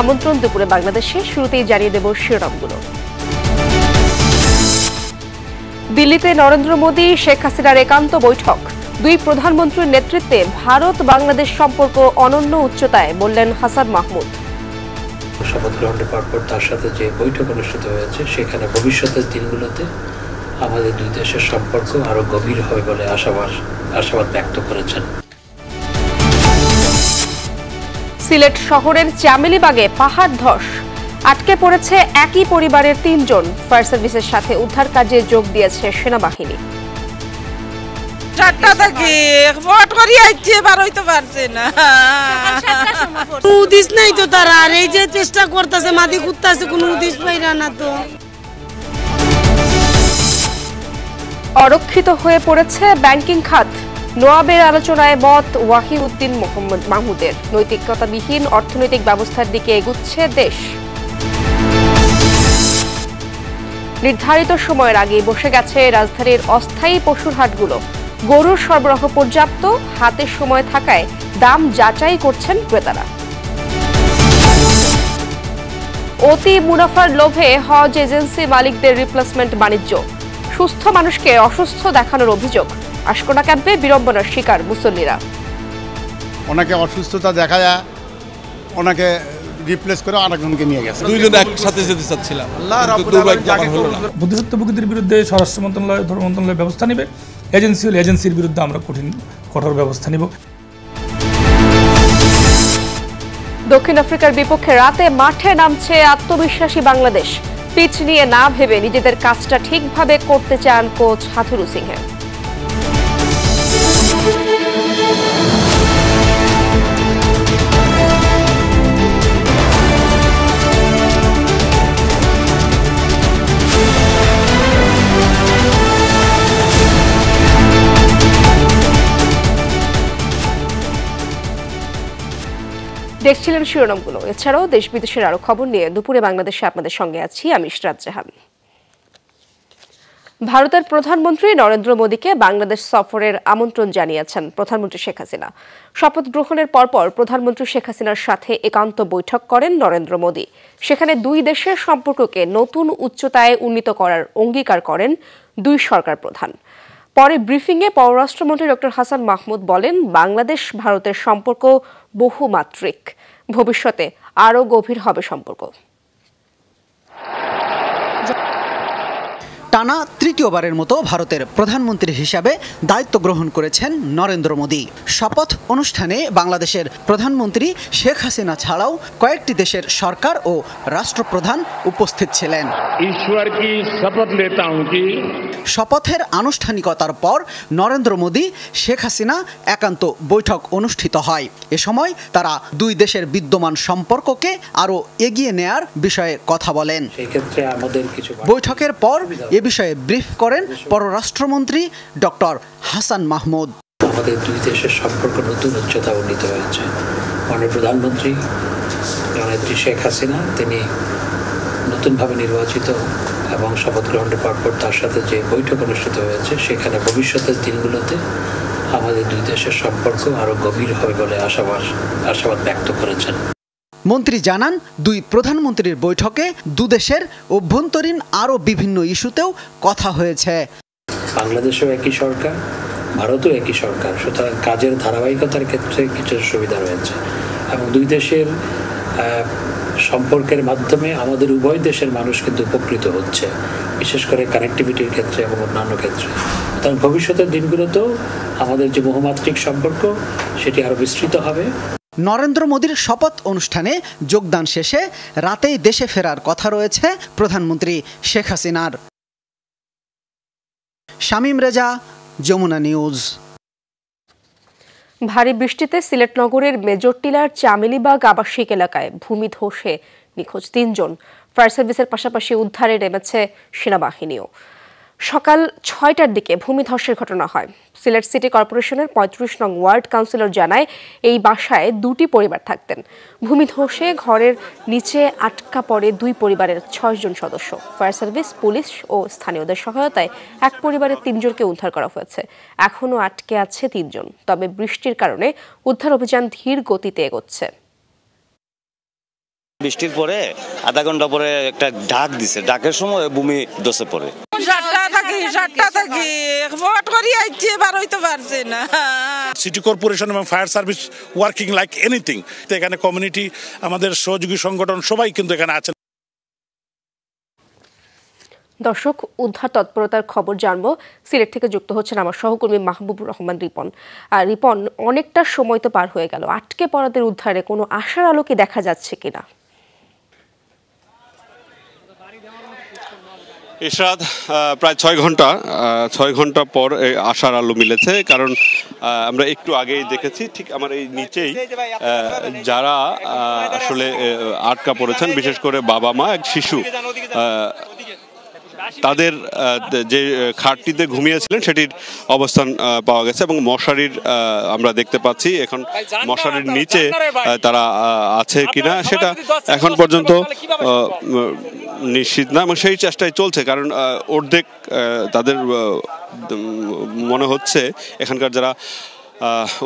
আমন্ত্রণ দুপুরে বাংলাদেশে। শুরুতেই জানিয়ে দেব শিরোনামগুলো। দিল্লিতে নরেন্দ্র মোদী শেখ হাসিনার একান্ত বৈঠক। দুই প্রধানমন্ত্রীর নেতৃত্বে ভারত বাংলাদেশ সম্পর্ক অনন্য উচ্চতায়, বললেন হাসান মাহমুদ। শপথ গ্রহণের পরপর তার সাথে যে বৈঠক অনুষ্ঠিত হয়েছে সেখানে ভবিষ্যতের দিনগুলোতে আমাদের দুই দেশের সম্পর্ক আরো গভীর হবে বলে আশাবাদ ব্যক্ত করেছেন। সিলেট শহরের চামেলিবাগে পাহাড় ধস, আটকে পড়েছে একই পরিবারের ৩ জন। ফায়ার সার্ভিসের সাথে উদ্ধার কাজে যোগ দিয়েছে সেনাবাহিনী। অরক্ষিত হয়ে পড়েছে ব্যাংকিং খাত। নোয়াবের আলোচনায় মত ওয়াহিউদ্দিন মাহমুদের। নৈতিকতাবিহীন অর্থনৈতিক ব্যবস্থার দিকে এগুচ্ছে দেশ। নির্ধারিত সময়ের আগে বসে গেছে রাজধানীর অস্থায়ী পশুর হাটগুলো। গরুর সরবরাহ পর্যাপ্ত, হাতে সময় থাকায় দাম যাচাই করছেন ক্রেতারা। অতি মুনাফার লোভে হজ এজেন্সি মালিকদের রিপ্লেসমেন্ট বাণিজ্য। সুস্থ মানুষকে অসুস্থ দেখানোর অভিযোগ। আশকোনা ক্যাম্পে বিড়ম্বনার শিকার মুসল্লিরা। ওনাকে অসুস্থতা দেখা যায়, ওনাকে রিপ্লেস করে আরেকজনকে নিয়ে গেছে। দুইজন একসাথে যেতে চাচ্ছিলাম, বুদ্ধিসত্ত্বভোগীদের বিরুদ্ধে স্বরাষ্ট্র মন্ত্রণালয়, ধর্ম মন্ত্রণালয় ব্যবস্থা নেবে। এজেন্সি হলে এজেন্সির বিরুদ্ধে আমরা কঠোর ব্যবস্থা নেব। দক্ষিণ আফ্রিকার বিপক্ষে রাতে মাঠে নামছে আত্মবিশ্বাসী বাংলাদেশ। পিচ নিয়ে না ভেবে নিজেদের কাজটা ঠিকভাবে করতে চান কোচ হাথুরু সিংহে। দেখছিলেন শিরোনামগুলো। এছাড়াও দেশ বিদেশের আরো খবর নিয়ে দুপুরে বাংলাদেশে আপনাদের সঙ্গে আছি আমি ইশরাত জাহান। ভারতের প্রধানমন্ত্রী নরেন্দ্র মোদীকে বাংলাদেশ সফরের আমন্ত্রণ জানিয়েছেন প্রধানমন্ত্রী শেখ হাসিনা। শপথ গ্রহণের পরপর প্রধানমন্ত্রী শেখ হাসিনার সাথে একান্ত বৈঠক করেন নরেন্দ্র মোদী। সেখানে দুই দেশের সম্পর্ককে নতুন উচ্চতায় উন্নীত করার অঙ্গীকার করেন দুই সরকার প্রধান। পরে ব্রিফিংয়ে পররাষ্ট্রমন্ত্রী ডক্টর হাসান মাহমুদ বলেন, বাংলাদেশ ভারতের সম্পর্ক বহুমাত্রিক, ভবিষ্যতে আরও গভীর হবে সম্পর্ক। টানা তৃতীয়বারের মতো ভারতের প্রধানমন্ত্রী হিসাবে দায়িত্ব গ্রহণ করেছেন নরেন্দ্র মোদী। শপথ অনুষ্ঠানে বাংলাদেশের প্রধানমন্ত্রী শেখ হাসিনা ছাড়াও কয়েকটি দেশের সরকার ও রাষ্ট্রপ্রধান উপস্থিত ছিলেন। ঈশ্বর কি শপথ লেতা হুঁ কি শপথের আনুষ্ঠানিকতার পর নরেন্দ্র মোদী, শেখ হাসিনা একান্ত বৈঠক অনুষ্ঠিত হয়। এ সময় তারা দুই দেশের বিদ্যমান সম্পর্ককে আরও এগিয়ে নেয়ার বিষয়ে কথা বলেন। বৈঠকের পর এ বিষয়ে ব্রিফ করেন পররাষ্ট্রমন্ত্রী ডক্টর হাসান মাহমুদ। আমাদের দুই দেশের সম্পর্ক নতুন উচ্চতা উন্নীত হয়েছে। মাননীয় প্রধানমন্ত্রী জননেত্রী শেখ হাসিনা তিনি নতুনভাবে নির্বাচিত এবং শপথ গ্রহণের পরপর তার সাথে যে বৈঠক অনুষ্ঠিত হয়েছে সেখানে ভবিষ্যতের দিনগুলোতে আমাদের দুই দেশের সম্পর্ক আরো গভীর হবে বলে আশাবাদ ব্যক্ত করেছেন। মন্ত্রী জানান, দুই প্রধানমন্ত্রীর বৈঠকে দুদেশের অভ্যন্তরীণ আরও বিভিন্ন ইস্যুতেও কথা হয়েছে। বাংলাদেশেও একই সরকার, ভারতও একই সরকার, সুতরাং কাজের ধারাবাহিকতার ক্ষেত্রে কিছু সুবিধা রয়েছে এবং দুই দেশের সম্পর্কের মাধ্যমে আমাদের উভয় দেশের মানুষ কিন্তু উপকৃত হচ্ছে, বিশেষ করে কানেক্টিভিটির ক্ষেত্রে এবং অন্যান্য ক্ষেত্রে। কারণ ভবিষ্যতের দিনগুলোতেও আমাদের যে বহুমাত্রিক সম্পর্ক সেটি আরো বিস্তৃত হবে। নরেন্দ্র মোদীর শপথ অনুষ্ঠানে যোগদান শেষে রাতেই দেশে ফেরার কথা রয়েছে প্রধানমন্ত্রী শেখ হাসিনার। শামীম রেজা, যমুনা নিউজ। ভারী বৃষ্টিতে সিলেট নগরের মেজর টিলার চামেলিবাগ আবাসিক এলাকায় ভূমি ধসে নিখোঁজ ৩ জন। ফায়ার সার্ভিসের পাশাপাশি উদ্ধারে নেমেছে সেনাবাহিনীও। সকাল ৬টার দিকে ভূমিধসের ঘটনা হয়। সিলেট সিটি কর্পোরেশনের ৩৫ নং ওয়ার্ড কাউন্সিলর জানায়, এই বাসায় ২টি পরিবার থাকতেন। ভূমিধসে ঘরের নিচে আটকা পড়ে ২ পরিবারের ৬ জন সদস্য। ফায়ার সার্ভিস, পুলিশ ও স্থানীয়দের সহায়তায় এক পরিবারের ৩ জনকে উদ্ধার করা হয়েছে। এখনও আটকে আছে ৩ জন। তবে বৃষ্টির কারণে উদ্ধার অভিযান ধীর গতিতে এগোচ্ছে। বৃষ্টির পরে আধা ঘন্টা পরে একটা ডাক দিছে, ডাকের সময় ভূমি ধসে পড়ে। সিটি কর্পোরেশন এবং fire service working like anything. এখানে কমিউনিটি, আমাদের সহযোগী সংগঠন সবাই কিন্তু এখানে আছেন। দর্শক, উদ্ধার তৎপরতার খবর জানবো। সিলেট থেকে যুক্ত হচ্ছেন আমার সহকর্মী মাহবুবুর রহমান রিপন। আর রিপন, অনেকটা সময় তো পার হয়ে গেল, আটকে পড়াদের উদ্ধারে কোনো আশার আলো কি দেখা যাচ্ছে কিনা? ইশরাত, প্রায় 6 ঘন্টা পর আশার আলো মিলেছে। কারণ আমরা একটু আগেই দেখেছি, ঠিক আমার এই নিচেই যারা আসলে আটকা পড়েছেন, বিশেষ করে বাবা মা, এক শিশু, তাদের যে খাটটিতে ঘুমিয়েছিলেন সেটির অবস্থান পাওয়া গেছে এবং মশারির আমরা দেখতে পাচ্ছি। এখন মশারির নিচে তারা আছে কিনা সেটা এখন পর্যন্ত নিশ্চিত না, এবং সেই চেষ্টাই চলছে। কারণ অর্ধেক তাদের মনে হচ্ছে এখানকার যারা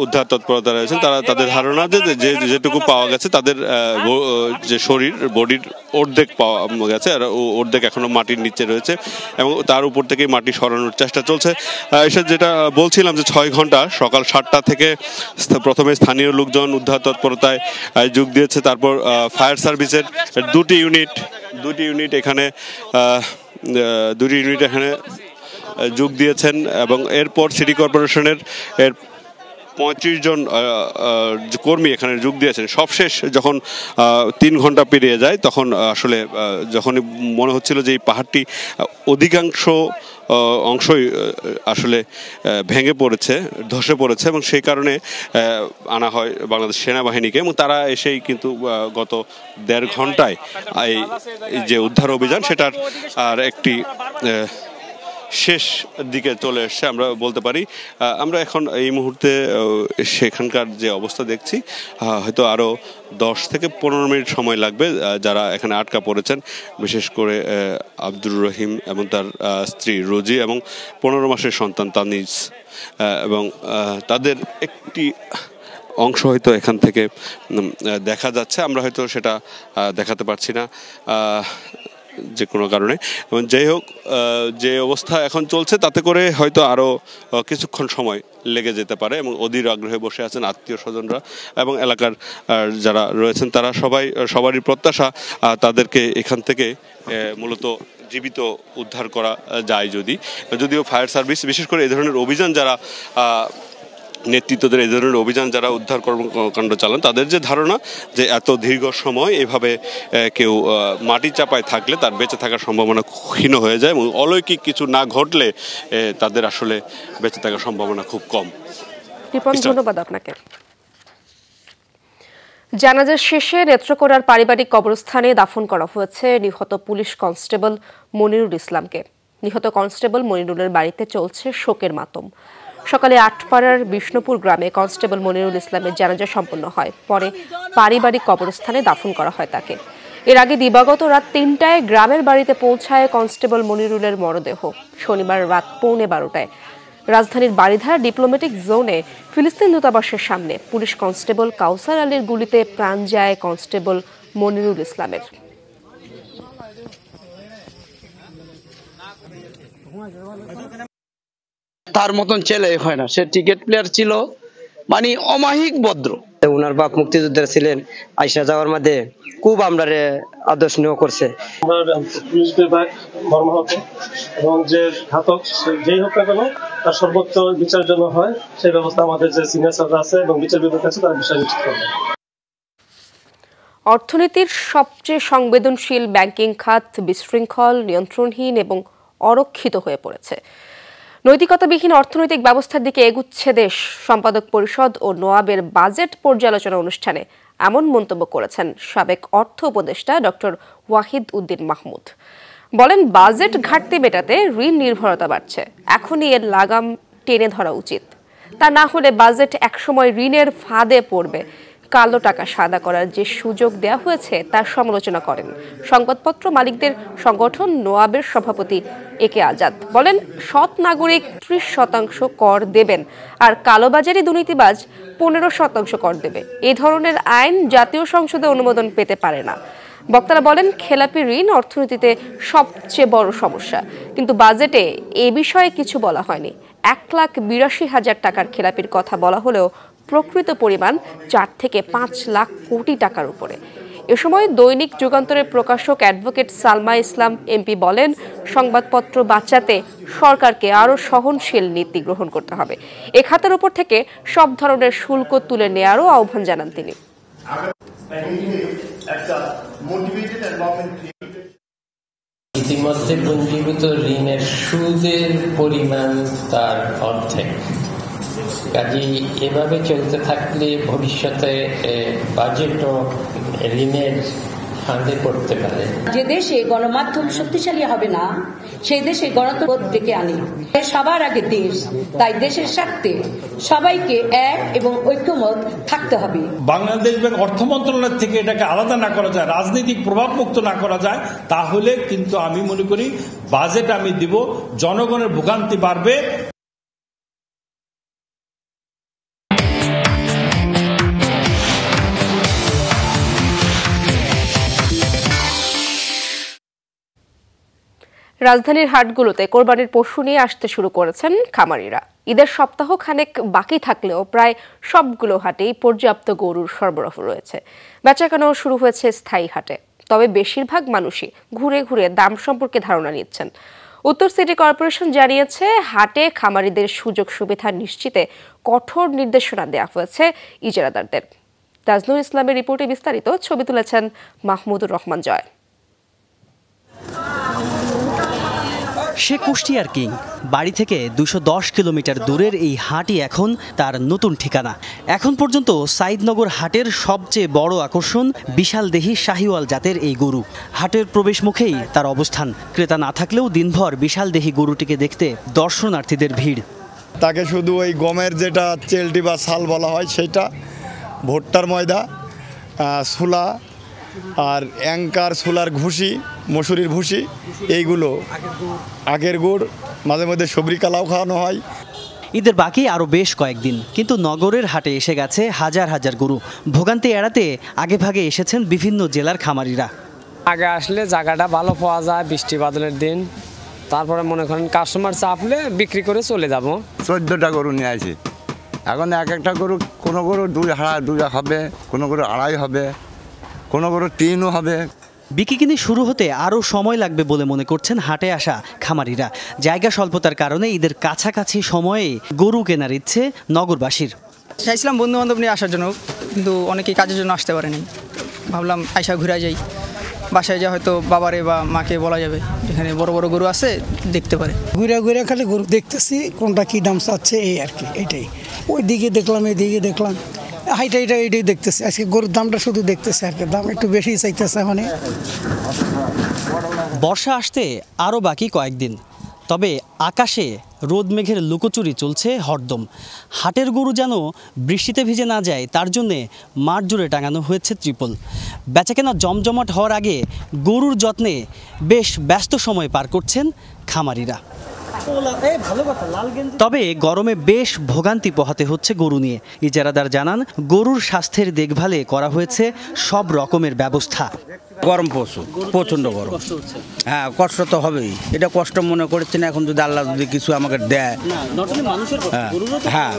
উদ্ধার তৎপরতা রয়েছেন তারা, তাদের ধারণা যে যেটুকু পাওয়া গেছে তাদের যে শরীর, বডির অর্ধেক পাওয়া গেছে, আর অর্ধেক এখনো মাটির নিচে রয়েছে এবং তার উপর থেকে মাটি সরানোর চেষ্টা চলছে। এসব যেটা বলছিলাম যে 6 ঘন্টা, সকাল 7টা থেকে প্রথমে স্থানীয় লোকজন উদ্ধার তৎপরতায় যোগ দিয়েছে। তারপর ফায়ার সার্ভিসের দুটি ইউনিট এখানে যোগ দিয়েছেন এবং এরপর সিটি কর্পোরেশনের 35 জন কর্মী এখানে যোগ দিয়েছেন। সবশেষ যখন 3 ঘন্টা পেরিয়ে যায়, তখন আসলে যখনই মনে হচ্ছিল যে এই পাহাড়টি অধিকাংশ অংশই আসলে ভেঙে পড়েছে, ধসে পড়েছে, এবং সেই কারণে আনা হয় বাংলাদেশ সেনাবাহিনীকে, এবং তারা এসেই কিন্তু গত 1.5 ঘন্টায় এই যে উদ্ধার অভিযান সেটার আর একটি শেষ দিকে চলে এসছে আমরা বলতে পারি। আমরা এখন এই মুহূর্তে সেখানকার যে অবস্থা দেখছি, হয়তো আরও 10 থেকে 15 মিনিট সময় লাগবে যারা এখানে আটকা পড়েছেন, বিশেষ করে আব্দুর রহিম এবং তার স্ত্রী রোজি এবং 15 মাসের সন্তান তানিজ, এবং তাদের একটি অংশ হয়তো এখান থেকে দেখা যাচ্ছে, আমরা হয়তো সেটা দেখাতে পারছি না যে কোনো কারণে। এবং যাই হোক, যে অবস্থা এখন চলছে তাতে করে হয়তো আরও কিছুক্ষণ সময় লেগে যেতে পারে, এবং অধীর আগ্রহে বসে আছেন আত্মীয় স্বজনরা এবং এলাকার যারা রয়েছেন তারা সবারই প্রত্যাশা তাদেরকে এখান থেকে মূলত জীবিত উদ্ধার করা যায়। যদিও ফায়ার সার্ভিস, বিশেষ করে এই ধরনের অভিযান যারা নেতৃত্বদের, এই ধরনের অভিযান যারা উদ্ধার কর্মকাণ্ড চালান, তাদের যে ধারণা যে এত দীর্ঘ সময় এভাবে কেউ মাটি চাপায় থাকলে তার বেঁচে থাকার সম্ভাবনা ক্ষীণ হয়ে যায়, এবং অলৌকিক কিছু না ঘটলে তাদের আসলে বেঁচে থাকার সম্ভাবনা খুব কম। ধন্যবাদ আপনাকে। জানাজা শেষে নেত্রকোনার পারিবারিক কবরস্থানে দাফন করা হয়েছে নিহত পুলিশ কনস্টেবল মনিরুল ইসলামকে। নিহত কনস্টেবল মনিরুলের বাড়িতে চলছে শোকের মাতম। সকালে আটপাড়ার বিষ্ণুপুর গ্রামে কনস্টেবল মনিরুল ইসলামের জানাজা সম্পন্ন হয়, পরে পারিবারিক কবরস্থানে দাফন করা হয় তাকে। এর আগে দিবাগত রাত 3টায় গ্রামের বাড়িতে পৌঁছায় কনস্টেবল মনিরুলের মরদেহ। শনিবার রাত 11:15টায় রাজধানীর বারিধারা ডিপ্লোম্যাটিক জোনে ফিলিস্তিন দূতাবাসের সামনে পুলিশ কনস্টেবল কাউসার আলীর গুলিতে প্রাণ যায় কনস্টেবল মনিরুল ইসলামের। তার মতন ছেলে হয় না, সে ক্রিকেট প্লেয়ার ছিল, মানে অমায়িক ভদ্র। উনার বাপ মুক্তিযোদ্ধা ছিলেন, আইসা যাওয়ার মধ্যে খুব আমরা আদর্শ নিয়োগ করছে। পুলিশ বিভাগ মর্মাহত, এবং যে ঘাতক যেই হোক না কেন তার সর্বোচ্চ বিচারের জন্য হয় সেই ব্যবস্থা আমাদের যে সিনিয়র স্যাররা আছে এবং বিচার বিভাগ আছে তারা বিষয় নিশ্চিত করবে। অর্থনীতির সবচেয়ে সংবেদনশীল ব্যাংকিং খাত বিশৃঙ্খল, নিয়ন্ত্রণহীন এবং অরক্ষিত হয়ে পড়েছে। নৈতিকতাবিহীন অর্থনৈতিক ব্যবস্থার দিকে এগুচ্ছে দেশ। সম্পাদক পরিষদ ও নোয়াবের বাজেট পর্যালোচনা অনুষ্ঠানে এমন মন্তব্য করেছেন সাবেক অর্থ উপদেষ্টা ডক্টর ওয়াহিদ উদ্দিন মাহমুদ। বলেন, বাজেট ঘাটতি মেটাতে ঋণ নির্ভরতা বাড়ছে, এখনই এর লাগাম টেনে ধরা উচিত। তা না হলে বাজেট একসময় ঋণের ফাঁদে পড়বে। কালো টাকা সাদা করার যে সুযোগ দেওয়া হয়েছে তার সমালোচনা করেন সংবাদপত্র মালিকদের সংগঠন নোয়াবের সভাপতি একে আজাদ। বলেন, সৎ নাগরিক 30% কর দেবেন আর কালোবাজারি দুর্নীতিবাজ 15% কর দেবে। এই ধরনের আইন জাতীয় সংসদে অনুমোদন পেতে পারে না। বক্তারা বলেন, খেলাপি ঋণ অর্থনীতিতে সবচেয়ে বড় সমস্যা, কিন্তু বাজেটে এ বিষয়ে কিছু বলা হয়নি। 1,82,000 টাকার খেলাপির কথা বলা হলেও প্রকৃত পরিমাণ 4 থেকে 5 লাখ কোটি টাকার উপরে। এ সময় দৈনিক যুগান্তরের প্রকাশক অ্যাডভোকেট সালমা ইসলাম এমপি বলেন, সংবাদপত্র বাঁচাতে সরকারকে আরও সহনশীল নীতি গ্রহণ করতে হবে। এ খাতের উপর থেকে সব ধরনের শুল্ক তুলে নেওয়ারও আহ্বান জানান তিনি। ইতিমধ্যে পঞ্জীভূত ঋণের সুদের পরিমাণ তার অর্ধেক। কাজেই এভাবে চলতে থাকলে ভবিষ্যতে বাজেটও ঋণের ফাঁদে পড়তে পারে। যে দেশে গণমাধ্যম শক্তিশালী হবে না, সেই দেশে গণতন্ত্র ডেকে আনে। সবার আগে দেশ, তাই দেশের স্বার্থে সবাইকে এক এবং ঐক্যমত থাকতে হবে। বাংলাদেশ ব্যাংক অর্থ মন্ত্রণালয় থেকে এটাকে আলাদা না করা যায়, রাজনৈতিক প্রভাব মুক্ত না করা যায়, তাহলে কিন্তু আমি মনে করি বাজেট আমি দিব, জনগণের ভোগান্তি বাড়বে। রাজধানীর হাটগুলোতে কোরবানির পশু নিয়ে আসতে শুরু করেছেন খামারিরা। ঈদের সপ্তাহ খানেক বাকি থাকলেও প্রায় সবগুলো হাটেই পর্যাপ্ত গরুর সরবরাহ রয়েছে। বেচাকেনাও শুরু হয়েছে স্থায়ী হাটে, তবে বেশিরভাগ মানুষই ঘুরে ঘুরে দাম সম্পর্কে ধারণা নিচ্ছেন। উত্তর সিটি কর্পোরেশন জানিয়েছে, হাটে খামারিদের সুযোগ সুবিধা নিশ্চিতে কঠোর নির্দেশনা দেওয়া হয়েছে ইজারাদারদের। তাজনুর ইসলামের রিপোর্টে বিস্তারিত, ছবি তুলেছেন মাহমুদুর রহমান জয়। সে কুষ্টিয়ার কিং। বাড়ি থেকে 210 কিলোমিটার দূরের এই হাটই এখন তার নতুন ঠিকানা। এখন পর্যন্ত সাইদনগর হাটের সবচেয়ে বড় আকর্ষণ বিশালদেহী শাহিওয়াল জাতের এই গরু। হাটের প্রবেশ মুখেই তার অবস্থান। ক্রেতা না থাকলেও দিনভর বিশালদেহী গরুটিকে দেখতে দর্শনার্থীদের ভিড়। তাকে শুধু ওই গমের যেটা চেলটি বা শাল বলা হয় সেটা, ভুট্টার ময়দা, ছোলা আর অ্যাঙ্কার, ছোলার ঘুষি, মসুরির ভুসি, এইগুলো, আগের গুড়, মাঝে মধ্যে সবরি কালাও খাওয়ানো হয়। ঈদের বাকি আরও বেশ কয়েকদিন, কিন্তু নগরের হাটে এসে গেছে হাজার হাজার গরু। ভোগান্তি এড়াতে আগে ভাগে এসেছেন বিভিন্ন জেলার খামারিরা। আগে আসলে জায়গাটা ভালো পাওয়া যায়, বৃষ্টি বাদলের দিন, তারপরে মনে করেন কাস্টমার চাপলে বিক্রি করে চলে যাব। 14টা গরু নিয়ে আসি। এখন এক একটা গরু, কোনো গরু 2 হবে, কোনো গরু 2.5 হবে, কোনো গরু 3ও হবে। বিক্রি শুরু হতে আরও সময় লাগবে বলে মনে করছেন হাটে আসা খামারিরা। জায়গা স্বল্পতার কারণে ঈদের কাছাকাছি সময়ে গরু কেনার ইচ্ছে নগরবাসীর। চাইছিলাম বন্ধু বান্ধব নিয়ে আসার জন্য, কিন্তু অনেকেই কাজের জন্য আসতে পারেনি। ভাবলাম আইসা ঘুরে যাই, বাসায় যা হয়তো বাবারে বা মাকে বলা যাবে যেখানে বড় বড় গরু আছে দেখতে পারে। ঘুরে ঘুরে খালি গরু দেখতেছি, কোনটা কি দাম চাচ্ছে এই আর কি, এইটাই। ওই দিকে দেখলাম, এই দিকে দেখলাম, এইটাই দেখতেছি। আজকে গরুর দামটা শুধু দেখতেছি আর কি, দাম একটু বেশি চাইতেছে। মানে বর্ষা আসতে আরও বাকি কয়েকদিন, তবে আকাশে রোদ মেঘের লুকোচুরি চলছে হরদম। হাটের গরু যেন বৃষ্টিতে ভিজে না যায়, তার জন্যে মাঠ জুড়ে টাঙানো হয়েছে ত্রিপল। বেচাকেনা জমজমাট হওয়ার আগে গরুর যত্নে বেশ ব্যস্ত সময় পার করছেন খামারিরা। তবে গরমে বেশ ভোগান্তি পোহাতে হচ্ছে গরু নিয়ে। ইজারাদার জানান, গরুর স্বাস্থ্যের দেখভালে করা হয়েছে সব রকমের ব্যবস্থা। গরম প্রচণ্ড গরম। হ্যাঁ, কষ্ট তো হবেই, এটা কষ্ট মনে করছি না। এখন যদি আল্লাহ যদি কিছু আমাকে দেয়, হ্যাঁ,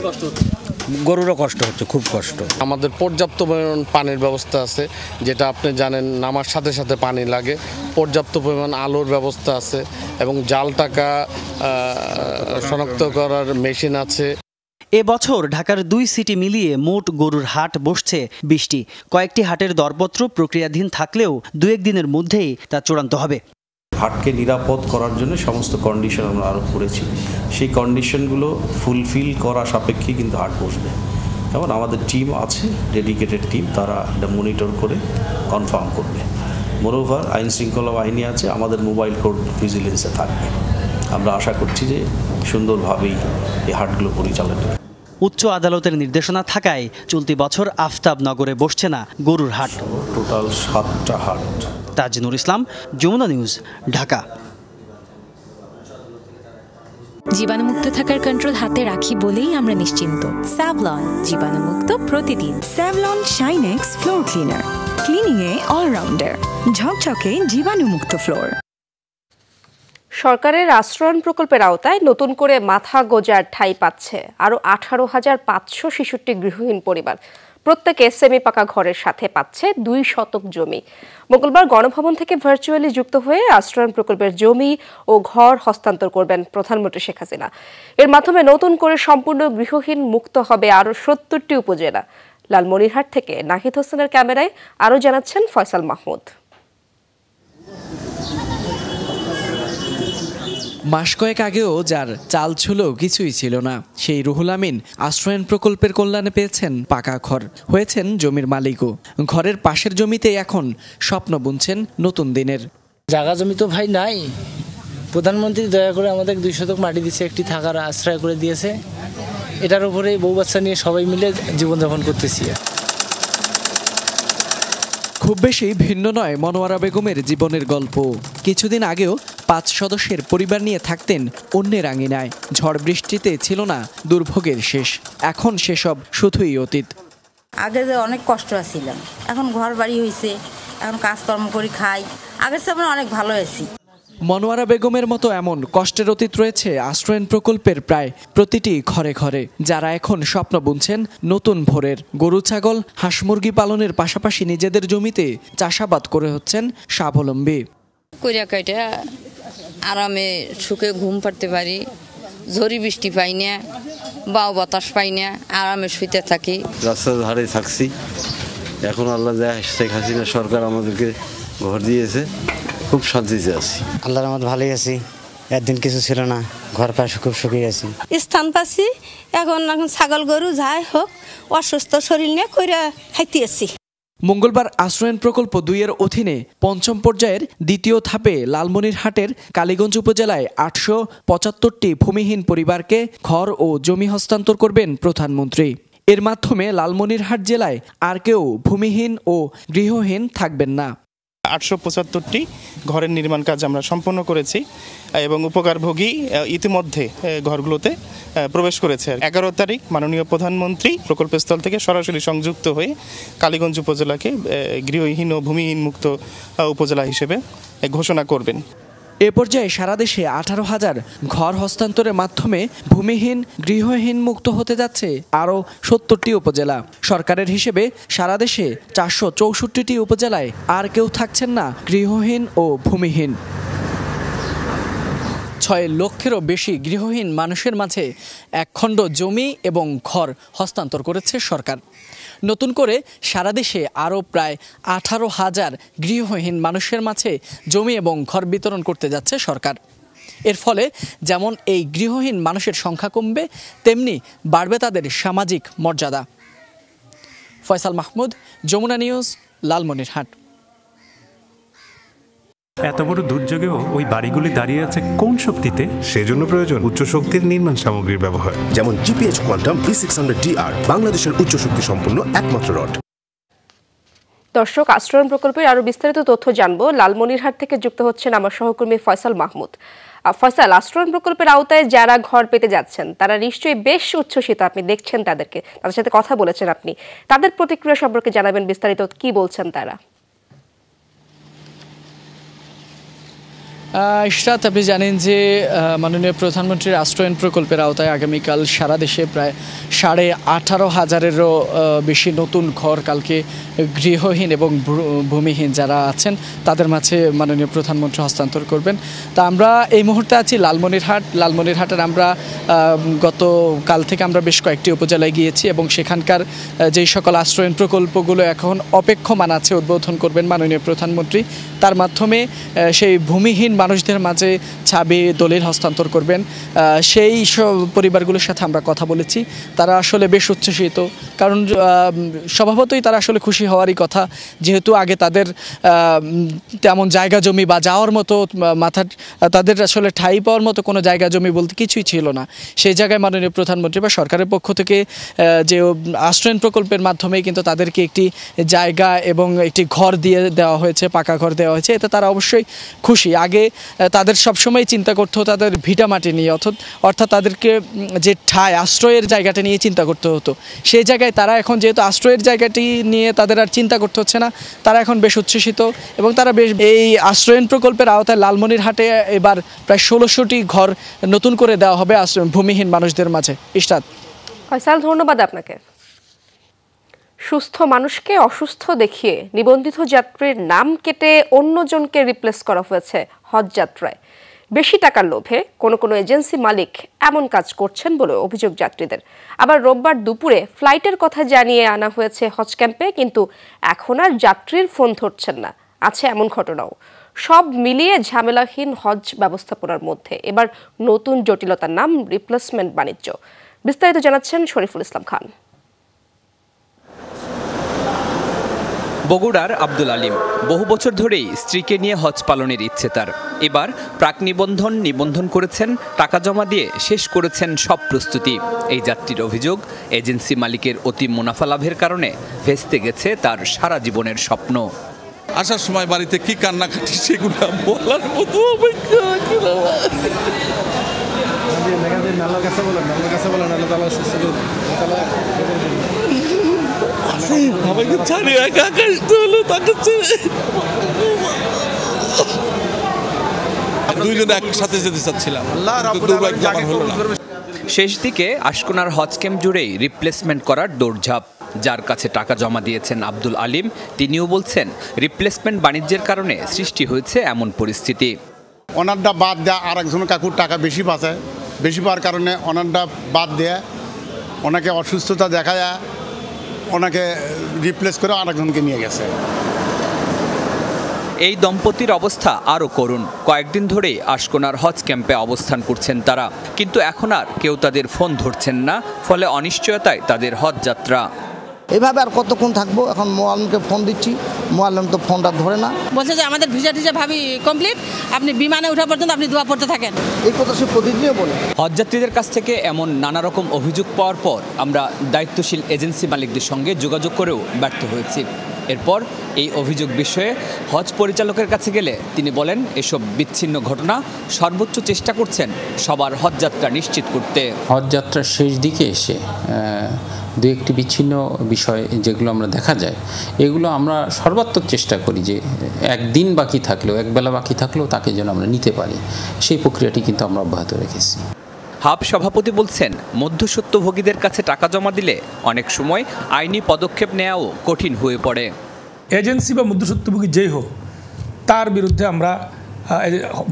গরুরও কষ্ট হচ্ছে, খুব কষ্ট। আমাদের পর্যাপ্ত পরিমাণ পানির ব্যবস্থা আছে, যেটা আপনি জানেন নামার সাথে সাথে পানি লাগে। পর্যাপ্ত পরিমাণ আলোর ব্যবস্থা আছে এবং জাল টাকা শনাক্ত করার মেশিন আছে। এবছর ঢাকার 2 সিটি মিলিয়ে মোট গরুর হাট বসছে 20টি। কয়েকটি হাটের দরপত্র প্রক্রিয়াধীন থাকলেও 2-1 দিনের মধ্যেই তা চূড়ান্ত হবে। হাটকে নিরাপদ করার জন্য সমস্ত কন্ডিশন আমরা আরোপ করেছি। সেই কন্ডিশনগুলো ফুলফিল করা সাপেক্ষে কিন্তু হাট বসবে। যেমন আমাদের টিম আছে, ডেডিকেটেড টিম, তারা এটা মনিটর করে কনফার্ম করবে। মোরওভার আইন শৃঙ্খলা বাহিনী আছে, আমাদের মোবাইল কোর্ট ভিজিলেন্সে থাকবে। আমরা আশা করছি যে সুন্দরভাবেই এই হাটগুলো পরিচালনা। উচ্চ আদালতের নির্দেশনা থাকায় চলতি বছর আফতাবনগরে বসছে না গরুর হাট। টোটাল 7টা হাট। তাজনুর ইসলাম, যমুনা নিউজ, ঢাকা। জীবাণুমুক্ত থাকার কন্ট্রোল হাতে রাখি বলেই আমরা নিশ্চিন্ত। স্যাভলন, জীবাণুমুক্ত প্রতিদিন। Savlon Shinex floor cleaner. ক্লিনিংয়ে অলরাউন্ডার, ঝকঝকে জীবাণুমুক্ত ফ্লোর। সরকারের আশ্রয়ণ প্রকল্পের আওতায় নতুন করে মাথা গোঁজার ঠাঁই পাচ্ছে আরও 18,566 গৃহহীন পরিবার। প্রত্যেকে সেমি পাকা ঘরের সাথে পাচ্ছে 2 শতক জমি। মঙ্গলবার গণভবন থেকে ভার্চুয়ালি যুক্ত হয়ে আশ্রয়ণ প্রকল্পের জমি ও ঘর হস্তান্তর করবেন প্রধানমন্ত্রী শেখ হাসিনা। এর মাধ্যমে নতুন করে সম্পূর্ণ গৃহহীন মুক্ত হবে আরও 70টি উপজেলা। লালমনিরহাট থেকে নাহিদ হোসেনের ক্যামেরায় আরও জানাচ্ছেন ফয়সাল মাহমুদ। মাস কয়েক আগেও যার চাল ছিল কিছুই ছিল না, সেই রুহুল আমিন আশ্রয়ণ প্রকল্পের কল্যাণে পেয়েছেন পাকা ঘর, হয়েছেন জমির মালিকও। ঘরের পাশের জমিতে এখন স্বপ্ন বুনছেন নতুন দিনের। জায়গা জমি তো ভাই নাই, প্রধানমন্ত্রী দয়া করে আমাদের 2 শতক মাটি দিয়েছে, একটি থাকার আশ্রয় করে দিয়েছে। এটার উপরে বউ বাচ্চা নিয়ে সবাই মিলে জীবনযাপন করতেছি। খুব বেশি ভিন্ন নয় মনোয়ারা বেগমের জীবনের গল্প। কিছুদিন আগেও 5 সদস্যের পরিবার নিয়ে থাকতেন অন্যের আঙিনায়। ঝড় বৃষ্টিতে ছিল না দুর্ভোগের শেষ, এখন সেসব শুধুই অতীত। আগে যে অনেক কষ্ট ছিল, এখন ঘর বাড়ি হয়েছে, এখন কাজকর্ম করে খাই। আগের চেয়ে আমরা অনেক ভালো আছি। মনোয়ারা বেগমের মতো এমন কষ্টের অতীত রয়েছে আশ্রয়ণ প্রকল্পের প্রায় প্রতিটি ঘরে ঘরে, যারা এখন স্বপ্ন বুনছেন নতুন ভোরের। গরু ছাগল হাঁস মুরগি পালনের পাশাপাশি নিজেদের জমিতে চাষাবাদ করে হচ্ছেন স্বাবলম্বী। কইরা কাইটা আরামে সুখে ঘুম পাড়তে পারি, ঝড়ি বৃষ্টি পাই না, বাও বাতাস পাই না, আরামে শুইতে থাকি। রাস্তার ধারে থাকছি, এখন আল্লাহ শেখ হাসিনা সরকার আমাদেরকে ঘর দিয়েছে, খুব শান্তিতে আছি। আল্লাহর রহমতে ভালোই আছি, একদিন কিছু ছিল না, ঘর পাশে খুব সুখী আছি। স্থান পাচ্ছি, এখন ছাগল গরু যাই হোক অসুস্থ শরীর নিয়ে কইরা খাইতে আছি। মঙ্গলবার আশ্রয়ণ প্রকল্প 2-এর অধীনে 5ম পর্যায়ের দ্বিতীয় ধাপে লালমনিরহাটের কালীগঞ্জ উপজেলায় 875টি ভূমিহীন পরিবারকে ঘর ও জমি হস্তান্তর করবেন প্রধানমন্ত্রী। এর মাধ্যমে লালমনিরহাট জেলায় আর কেউ ভূমিহীন ও গৃহহীন থাকবেন না। 875টি ঘরের নির্মাণ কাজ আমরা সম্পন্ন করেছি এবং উপকারভোগী ইতিমধ্যে ঘরগুলোতে প্রবেশ করেছে। 11 তারিখ মাননীয় প্রধানমন্ত্রী প্রকল্পস্থল থেকে সরাসরি সংযুক্ত হয়ে কালীগঞ্জ উপজেলাকে গৃহহীন ও ভূমিহীন মুক্ত উপজেলা হিসেবে ঘোষণা করবেন। এ পর্যায়ে সারা দেশে 18,000 ঘর হস্তান্তরের মাধ্যমে ভূমিহীন গৃহহীন মুক্ত হতে যাচ্ছে আরও 70টি উপজেলা। সরকারের হিসেবে সারা দেশে 464টি উপজেলায় আর কেউ থাকছেন না গৃহহীন ও ভূমিহীন। 6 লক্ষেরও বেশি গৃহহীন মানুষের মাঝে 1 খণ্ড জমি এবং ঘর হস্তান্তর করেছে সরকার। নতুন করে সারা দেশে আরও প্রায় 18,000 গৃহহীন মানুষের মাঝে জমি এবং ঘর বিতরণ করতে যাচ্ছে সরকার। এর ফলে যেমন এই গৃহহীন মানুষের সংখ্যা কমবে, তেমনি বাড়বে তাদের সামাজিক মর্যাদা। ফয়সাল মাহমুদ, যমুনা নিউজ, লালমনিরহাট। এত বড় দুর্যোগেও ওই বাড়িগুলি দাঁড়িয়ে আছে কোন শক্তিতে? সেজন্য প্রয়োজন উচ্চ শক্তির নির্মাণ সামগ্রীর ব্যবহার, যেমন জিপিএইচ কোয়ান্টাম B600DR, বাংলাদেশের উচ্চ শক্তি সম্পন্ন একমাত্র রড। দর্শক, আশ্রয়ণ প্রকল্পের আরো বিস্তারিত তথ্য জানবো। লালমনিরহাট থেকে যুক্ত হচ্ছেন আমার সহকর্মী ফয়সাল মাহমুদ। ফয়সাল, আশ্রয়ণ প্রকল্পের আওতায় যারা ঘর পেতে যাচ্ছেন তারা নিশ্চয়ই বেশ উচ্ছ্বসিত। আপনি দেখছেন তাদেরকে, তাদের সাথে কথা বলেছেন আপনি, তাদের প্রতিক্রিয়া সম্পর্কে জানাবেন বিস্তারিত, কি বলছেন তারা? ইশরাত, আপনি জানেন যে মাননীয় প্রধানমন্ত্রীর আশ্রয়ণ প্রকল্পের আওতায় আগামীকাল সারা দেশে প্রায় 18,500-এরও বেশি নতুন ঘর কালকে গৃহহীন এবং ভূমিহীন যারা আছেন তাদের মাঝে মাননীয় প্রধানমন্ত্রী হস্তান্তর করবেন। তা আমরা এই মুহূর্তে আছি লালমনিরহাটের। আমরা গতকাল থেকে আমরা বেশ কয়েকটি উপজেলায় গিয়েছি এবং সেখানকার যেই সকল আশ্রয়ণ প্রকল্পগুলো এখন অপেক্ষমান আছে উদ্বোধন করবেন মাননীয় প্রধানমন্ত্রী, তার মাধ্যমে সেই ভূমিহীন মানুষদের মাঝে চাবি দলিল হস্তান্তর করবেন। সেই সব পরিবারগুলোর সাথে আমরা কথা বলেছি, তারা আসলে বেশ উচ্ছ্বসিত, কারণ স্বভাবতই তারা আসলে খুশি হওয়ারই কথা, যেহেতু আগে তাদের তেমন জায়গা জমি বা যাওয়ার মতো তাদের আসলে ঠাঁই পাওয়ার মতো কোনো জায়গা জমি বলতে কিছুই ছিল না। সেই জায়গায় মাননীয় প্রধানমন্ত্রী বা সরকারের পক্ষ থেকে যে আশ্রয়ণ প্রকল্পের মাধ্যমে কিন্তু তাদেরকে একটি জায়গা এবং একটি ঘর দিয়ে দেওয়া হয়েছে, পাকা ঘর দেওয়া হয়েছে, এতে তারা অবশ্যই খুশি। আগে তাদের সবসময় চিন্তা করতে হতো তাদের ভিটামাটি নিয়ে, অর্থাৎ তাদেরকে যে ঠাঁই আশ্রয়ের জায়গাটা নিয়ে চিন্তা করতে হতো। সেই জায়গায় তারা এখন যেহেতু আশ্রয়ের জায়গাটি নিয়ে তাদের আর চিন্তা করতে হচ্ছে না, তারা এখন বেশ উচ্ছ্বসিত এবং তারা বেশ এই আশ্রয়ন প্রকল্পের আওতায় লালমনিরহাটে এবার প্রায় 1600টি ঘর নতুন করে দেওয়া হবে ভূমিহীন মানুষদের মাঝে। ইশরাত। ফয়সাল, ধন্যবাদ আপনাকে। সুস্থ মানুষকে অসুস্থ দেখিয়ে নিবন্ধিত যাত্রীর নাম কেটে অন্যজনকে রিপ্লেস করা হয়েছে হজ যাত্রায়। বেশি টাকার লোভে কোনো এজেন্সি মালিক এমন কাজ করছেন বলে অভিযোগ যাত্রীদের। আবার রোববার দুপুরে ফ্লাইটের কথা জানিয়ে আনা হয়েছে হজ ক্যাম্পে, কিন্তু এখন আর যাত্রীর ফোন ধরছেন না। আছে এমন ঘটনাও। সব মিলিয়ে ঝামেলাহীন হজ ব্যবস্থাপনার মধ্যে এবার নতুন জটিলতার নাম রিপ্লেসমেন্ট বাণিজ্য। বিস্তারিত জানাচ্ছেন শরীফুল ইসলাম খান। বগুড়ার আব্দুল আলিম বহু বছর ধরেই স্ত্রীকে নিয়ে হজ পালনের ইচ্ছে তার। এবার প্রাক নিবন্ধন করেছেন, টাকা জমা দিয়ে শেষ করেছেন সব প্রস্তুতি। এই যাত্রীর অভিযোগ, এজেন্সি মালিকের অতি মুনাফা লাভের কারণে ভেস্তে গেছে তার সারা জীবনের স্বপ্ন। আসার সময় বাড়িতে কি কান্নাকাটি সেগুলো বলার মতো দুইজনে একসাথে যেতে চাচ্ছিলাম, শেষ দিকে আশকোনার হজ ক্যাম্প জুড়েই রিপ্লেসমেন্ট করার দৌড়ঝাঁপ। যার কাছে টাকা জমা দিয়েছেন আব্দুল আলিম, তিনিও বলছেন রিপ্লেসমেন্ট বাণিজ্যের কারণে সৃষ্টি হয়েছে এমন পরিস্থিতি। অনারটা বাদ দেয়া আর একজন কাকুর টাকা বেশি পাচ্ছে, বেশি পাওয়ার কারণে অনারটা বাদ দেয়া, ওনাকে অসুস্থতা দেখায় ওনাকে রিপ্লেস করে আরেকজনকে নিয়ে গেছে। এই দম্পতির অবস্থা আরও করুণ। কয়েকদিন ধরেই আশকোনার হজ ক্যাম্পে অবস্থান করছেন তারা, কিন্তু এখন আর কেউ তাদের ফোন ধরছেন না, ফলে অনিশ্চয়তায় তাদের হজ যাত্রা। এভাবে আর কতক্ষণ থাকবো? এখন মোয়াল্লামকে ফোন দিচ্ছি, মোয়াল্লাম তো ফোনটা ধরে না, বলছে যে আমাদের ভিসা টিসা ভাবি কমপ্লিট, আপনি বিমানে ওঠা পর্যন্ত আপনি দোয়া পড়তে থাকেন। এই কথা সে প্রতিদিনই বলে। হজযাত্রীদের কাছ থেকে এমন নানা রকম অভিযোগ পাওয়ার পর আমরা দায়িত্বশীল এজেন্সি মালিকদের সঙ্গে যোগাযোগ করেও ব্যর্থ হয়েছি। এরপর এই অভিযোগ বিষয়ে হজ পরিচালকের কাছে গেলে তিনি বলেন, এসব বিচ্ছিন্ন ঘটনা, সর্বোচ্চ চেষ্টা করছেন সবার হজযাত্রা নিশ্চিত করতে। হজযাত্রার শেষ দিকে এসে দু একটি বিচ্ছিন্ন বিষয় যেগুলো আমরা দেখা যায়, এগুলো আমরা সর্বাত্মক চেষ্টা করি যে একদিন বাকি থাকলেও, একবেলা বাকি থাকলেও তাকে যেন আমরা নিতে পারি, সেই প্রক্রিয়াটি কিন্তু আমরা অব্যাহত রেখেছি। হাব সভাপতি বলছেন, মধ্যস্বত্বভোগীদের কাছে টাকা জমা দিলে অনেক সময় আইনি পদক্ষেপ নেওয়াও কঠিন হয়ে পড়ে। এজেন্সি বা মধ্যস্বত্বভোগী যেই হোক, তার বিরুদ্ধে আমরা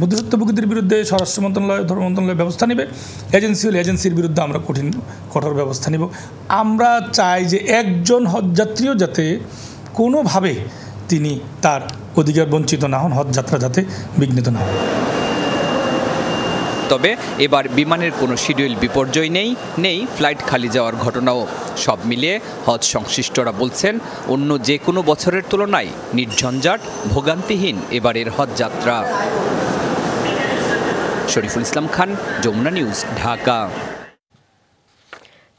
মধ্যস্বত্বভোগীদের বিরুদ্ধে স্বরাষ্ট্র মন্ত্রণালয়, ধর্ম মন্ত্রণালয় ব্যবস্থা নেবে। এজেন্সি হলে এজেন্সির বিরুদ্ধে আমরা কঠোর ব্যবস্থা নেব। আমরা চাই যে একজন হজযাত্রীও যাতে কোনোভাবে তিনি তার অধিকার বঞ্চিত না হন, হজযাত্রা যাতে বিঘ্নিত না হয়। তবে এবার বিমানের কোনো শিডিউল বিপর্যয় নেই ফ্লাইট খালি যাওয়ার ঘটনাও। সব মিলিয়ে হজ সংশ্লিষ্টরা বলছেন, অন্য যে কোনো বছরের তুলনায় নির্ঝঞ্ঝাট, ভোগান্তিহীন এবারের হজ যাত্রা। শরীফুল ইসলাম খান, যমুনা নিউজ, ঢাকা।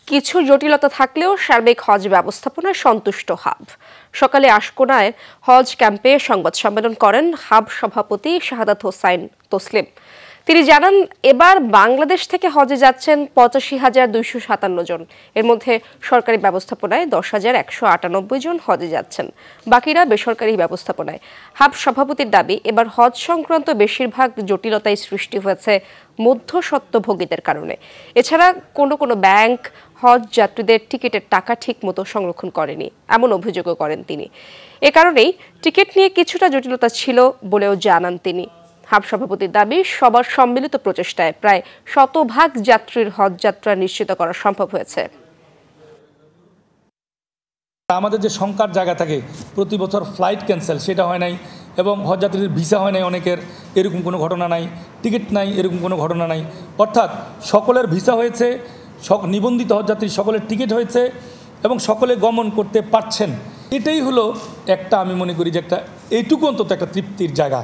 কিছু জটিলতা থাকলেও সার্বিক হজ ব্যবস্থাপনায় সন্তুষ্ট হাব। সকালে আশকোনায় হজ ক্যাম্পে সংবাদ সম্মেলন করেন হাব সভাপতি শাহাদাত হোসাইন তসলিম। তিনি জানান, এবার বাংলাদেশ থেকে হজে যাচ্ছেন ৮৫,২৫৭ জন। এর মধ্যে সরকারি ব্যবস্থাপনায় ১০,১৯৮ জন হজে যাচ্ছেন, বাকিরা বেসরকারি ব্যবস্থাপনায়। হাব সভাপতির দাবি, এবার হজ সংক্রান্ত বেশিরভাগ জটিলতাই সৃষ্টি হয়েছে মধ্যস্বত্বভোগীদের কারণে। এছাড়া কোনো ব্যাংক হজ যাত্রীদের টিকিটের টাকা ঠিক মতো সংরক্ষণ করেনি, এমন অভিযোগও করেন তিনি। এ কারণেই টিকিট নিয়ে কিছুটা জটিলতা ছিল বলেও জানান তিনি। হাব সভাপতির দাবি, সবার সম্মিলিত প্রচেষ্টায় প্রায় ১০০% যাত্রীর হজ যাত্রা নিশ্চিত করা সম্ভব হয়েছে। আমাদের যে শঙ্কার জায়গা থাকে, প্রতি বছর ফ্লাইট ক্যান্সেল, সেটা হয় নাই, এবং হজযাত্রীর ভিসা হয় নাই অনেকের, এরকম কোনো ঘটনা নাই, টিকিট নাই, এরকম কোনো ঘটনা নাই। অর্থাৎ সকলের ভিসা হয়েছে, নিবন্ধিত হজযাত্রী সকলের টিকিট হয়েছে এবং সকলে গমন করতে পারছেন। এটাই হলো একটা, আমি মনে করি যে একটা এইটুকু অন্তত একটা তৃপ্তির জায়গা।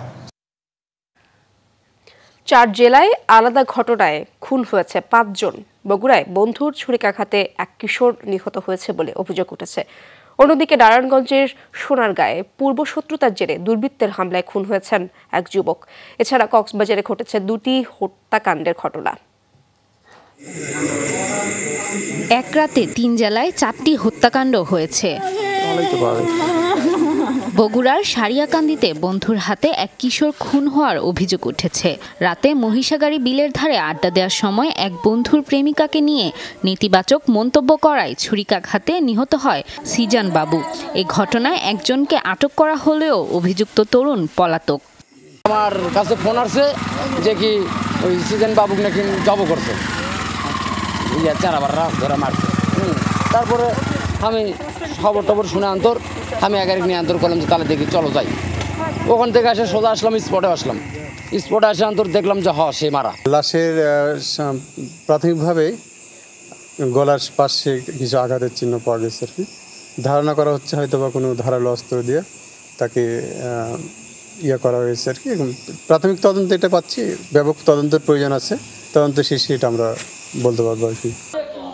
৪ জেলায় আলাদা ঘটনায় খুন হয়েছে ৫ জন। বগুড়ায় বন্ধুর ছুরিকাঘাতে এক কিশোর নিহত হয়েছে বলে অভিযোগ উঠেছে। অন্যদিকে নারায়ণগঞ্জের সোনারগাঁয়ে পূর্বশত্রুতার জেরে দুর্বৃত্তের হামলায় খুন হয়েছেন এক যুবক। এছাড়া কক্সবাজারে ঘটেছে 2টি হত্যাকাণ্ডের ঘটনা। এক রাতে 3 জেলায় 4টি হত্যাকাণ্ড হয়েছে। বগুড়ার সারিয়াকান্দিতে বন্ধুর হাতে এক কিশোর খুন হওয়ার অভিযোগ উঠেছে। রাতে মহিষাগাড়ি বিলের ধারে আড্ডা দেওয়ার সময় এক বন্ধুর প্রেমিকাকে নিয়ে নেতিবাচক মন্তব্য করায় ছুরিকাঘাতে নিহত হয় সিজান বাবু। এই ঘটনায় একজনকে আটক করা হলেও অভিযুক্ত তরুণ পলাতক। আমার কাছে ফোন আসছে যে কি ওই সিজান বাবুকে নাকি জব করছে, ধরা মারছে। তারপরে আমি খবর টবর শুনে আন্তর আমি এগারিক নিয়ে আন্তর করলাম যে তাহলে দেখি চলো যাই। ওখান থেকে এসে সোজা আসলাম স্পটে আসলাম। স্পটে আসে আন্তর দেখলাম যে সে মারা। লাশের প্রাথমিকভাবে গলার পাশে কিছু আঘাতের চিহ্ন পাওয়া গেছে আর কি। ধারণা করা হচ্ছে হয়তো বা কোনো ধারালো অস্ত্র দিয়ে তাকে করা হয়েছে আর কি। প্রাথমিক তদন্ত এটা পাচ্ছি, ব্যাপক তদন্তের প্রয়োজন আছে। তদন্ত শেষে এটা আমরা বলতে পারবো আর কি।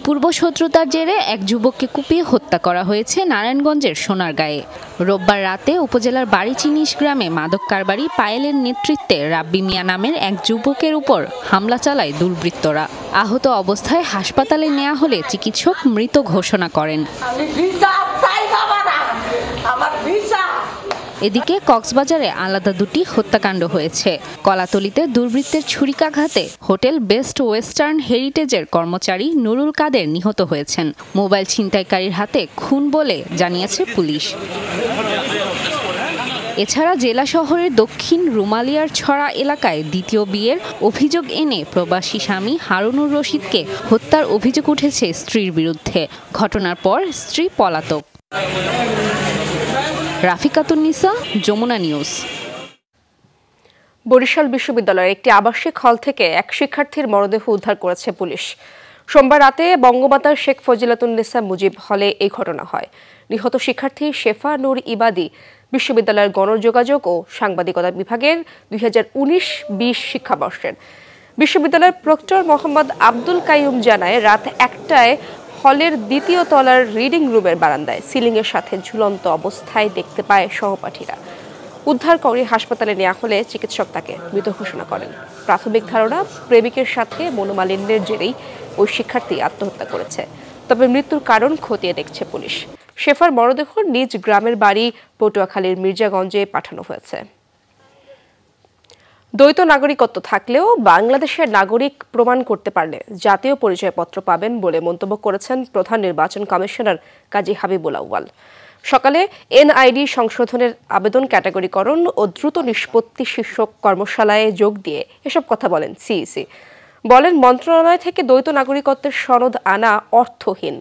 পূর্বশত্রুতার জেরে এক যুবককে কুপিয়ে হত্যা করা হয়েছে নারায়ণগঞ্জের সোনারগাঁয়ে। রোববার রাতে উপজেলার বাড়িচিনিস গ্রামে মাদক কারবারি পায়েলের নেতৃত্বে রাব্বি মিয়া নামের এক যুবকের উপর হামলা চালায় দুর্বৃত্তরা। আহত অবস্থায় হাসপাতালে নেওয়া হলে চিকিৎসক মৃত ঘোষণা করেন। এদিকে কক্সবাজারে আলাদা 2টি হত্যাকাণ্ড হয়েছে। কলাতলিতে দুর্বৃত্তের ছুরিকাঘাতে হোটেল বেস্ট ওয়েস্টার্ন হেরিটেজের কর্মচারী নুরুল কাদের নিহত হয়েছেন। মোবাইল ছিনতাইকারীর হাতে খুন বলে জানিয়েছে পুলিশ। এছাড়া জেলা শহরের দক্ষিণ রুমালিয়ার ছড়া এলাকায় দ্বিতীয় বিয়ের অভিযোগ এনে প্রবাসী স্বামী হারুনুর রশিদকে হত্যার অভিযোগ উঠেছে স্ত্রীর বিরুদ্ধে। ঘটনার পর স্ত্রী পলাতক। রাফিকাতুন নিসা, যমুনা নিউজ। বরিশাল বিশ্ববিদ্যালয়ের একটি আবাসিক হল থেকে এক শিক্ষার্থীর মরদেহ উদ্ধার করেছে পুলিশ। সোমবার রাতে বঙ্গমাতার শেখ ফজিলাতুন্নেসা মুজিব হলে এই ঘটনা হয়। নিহত শিক্ষার্থী শেফা নূর ইবাদি বিশ্ববিদ্যালয়ের গণযোগাযোগ ও সাংবাদিকতা বিভাগের 2019-20 শিক্ষাবর্ষের। বিশ্ববিদ্যালয়ের প্রক্টর মোহাম্মদ আব্দুল কাইয়ুম জানায়, রাত 1টায় হলের 2য় তলার রিডিং রুমের বারান্দায় সিলিংয়ের সাথে ঝুলন্ত অবস্থায় দেখতে পায় সহপাঠীরা। উদ্ধার করে হাসপাতালে নেওয়া হলে চিকিৎসক তাকে মৃত ঘোষণা করেন। প্রাথমিক ধারণা, প্রেমিকের সাথে মনোমালিন্যের জেরেই ওই শিক্ষার্থী আত্মহত্যা করেছে। তবে মৃত্যুর কারণ খতিয়ে দেখছে পুলিশ। শেফার মরদেহ নিজ গ্রামের বাড়ি পটুয়াখালীর মির্জাগঞ্জে পাঠানো হয়েছে। দ্বৈত নাগরিকত্ব থাকলেও বাংলাদেশের নাগরিক প্রমাণ করতে পারলে জাতীয় পরিচয়পত্র পাবেন বলে মন্তব্য করেছেন প্রধান নির্বাচন কমিশনার কাজী হাবিবুল আউয়াল। সকালে এনআইডি সংশোধনের আবেদন ক্যাটাগরিকরণ ও দ্রুত নিষ্পত্তি শীর্ষক কর্মশালায় যোগ দিয়ে এসব কথা বলেন সিইসি। বলেন, মন্ত্রণালয় থেকে দ্বৈত নাগরিকত্বের সনদ আনা অর্থহীন।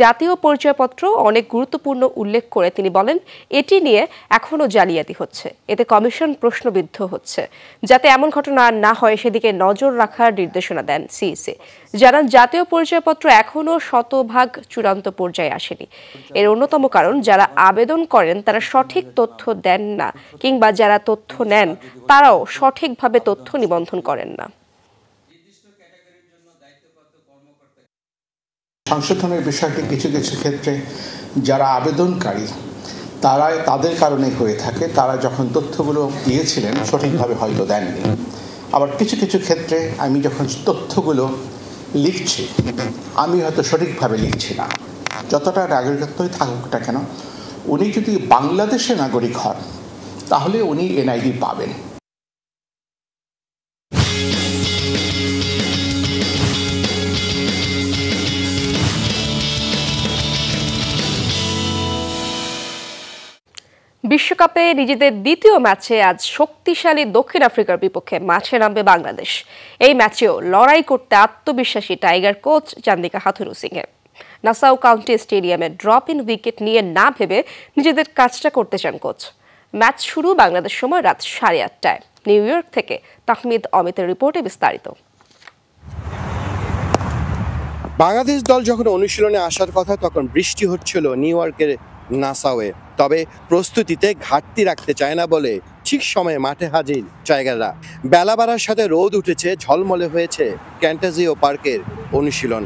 জাতীয় পরিচয়পত্র অনেক গুরুত্বপূর্ণ উল্লেখ করে তিনি বলেন, এটি নিয়ে এখনও জালিয়াতি হচ্ছে। এতে কমিশন প্রশ্নবিদ্ধ হচ্ছে। যাতে এমন ঘটনা না হয় সেদিকে নজর রাখার নির্দেশনা দেন সিইসি। জানান, জাতীয় পরিচয়পত্র এখনও 100% চূড়ান্ত পর্যায়ে আসেনি। এর অন্যতম কারণ, যারা আবেদন করেন তারা সঠিক তথ্য দেন না, কিংবা যারা তথ্য নেন তারাও সঠিকভাবে তথ্য নিবন্ধন করেন না। সংশোধনের বিষয়টি কিছু কিছু ক্ষেত্রে যারা আবেদনকারী তাদের কারণে হয়ে থাকে। তারা যখন তথ্যগুলো দিয়েছিলেন সঠিকভাবে হয়তো দেননি। আবার কিছু কিছু ক্ষেত্রে আমি যখন তথ্যগুলো লিখছি আমি হয়তো সঠিকভাবে লিখছি না। যতটা নাগরিকত্বই থাকুক না কেন, উনি যদি বাংলাদেশের নাগরিক হন তাহলে উনি এনআইডি পাবেন। বিশ্বকাপে নিজেদের দ্বিতীয় ম্যাচে আজ শক্তিশালী দক্ষিণ আফ্রিকার বিপক্ষে মাঠে নামবে বাংলাদেশ। এই ম্যাচেও লড়াই করতে আত্মবিশ্বাসী tiger coach Chandika Hathurusingha. Nassau county স্টেডিয়ামে ড্রপ ইন উইকেট নিয়ে না ভেবে নিজেদের কাজটা করতে চান কোচ। ম্যাচ শুরু বাংলাদেশ সময় রাত 8:30টায়। নিউ ইয়র্ক থেকে তাহমিদ অমিতের রিপোর্টে বিস্তারিত। বাংলাদেশ দল যখন অনুশীলনে আসার কথা তখন বৃষ্টি হচ্ছিল নিউ ইয়র্কের নাসাউয়ে। তবে প্রস্তুতিতে ঘাটতি রাখতে চায় না বলে ঠিক সময়ে মাঠে হাজির টাইগাররা। বেলা বাড়ার সাথে রোদ উঠেছে, ঝলমলে হয়েছে ক্যান্টাজিও পার্কের অনুশীলন।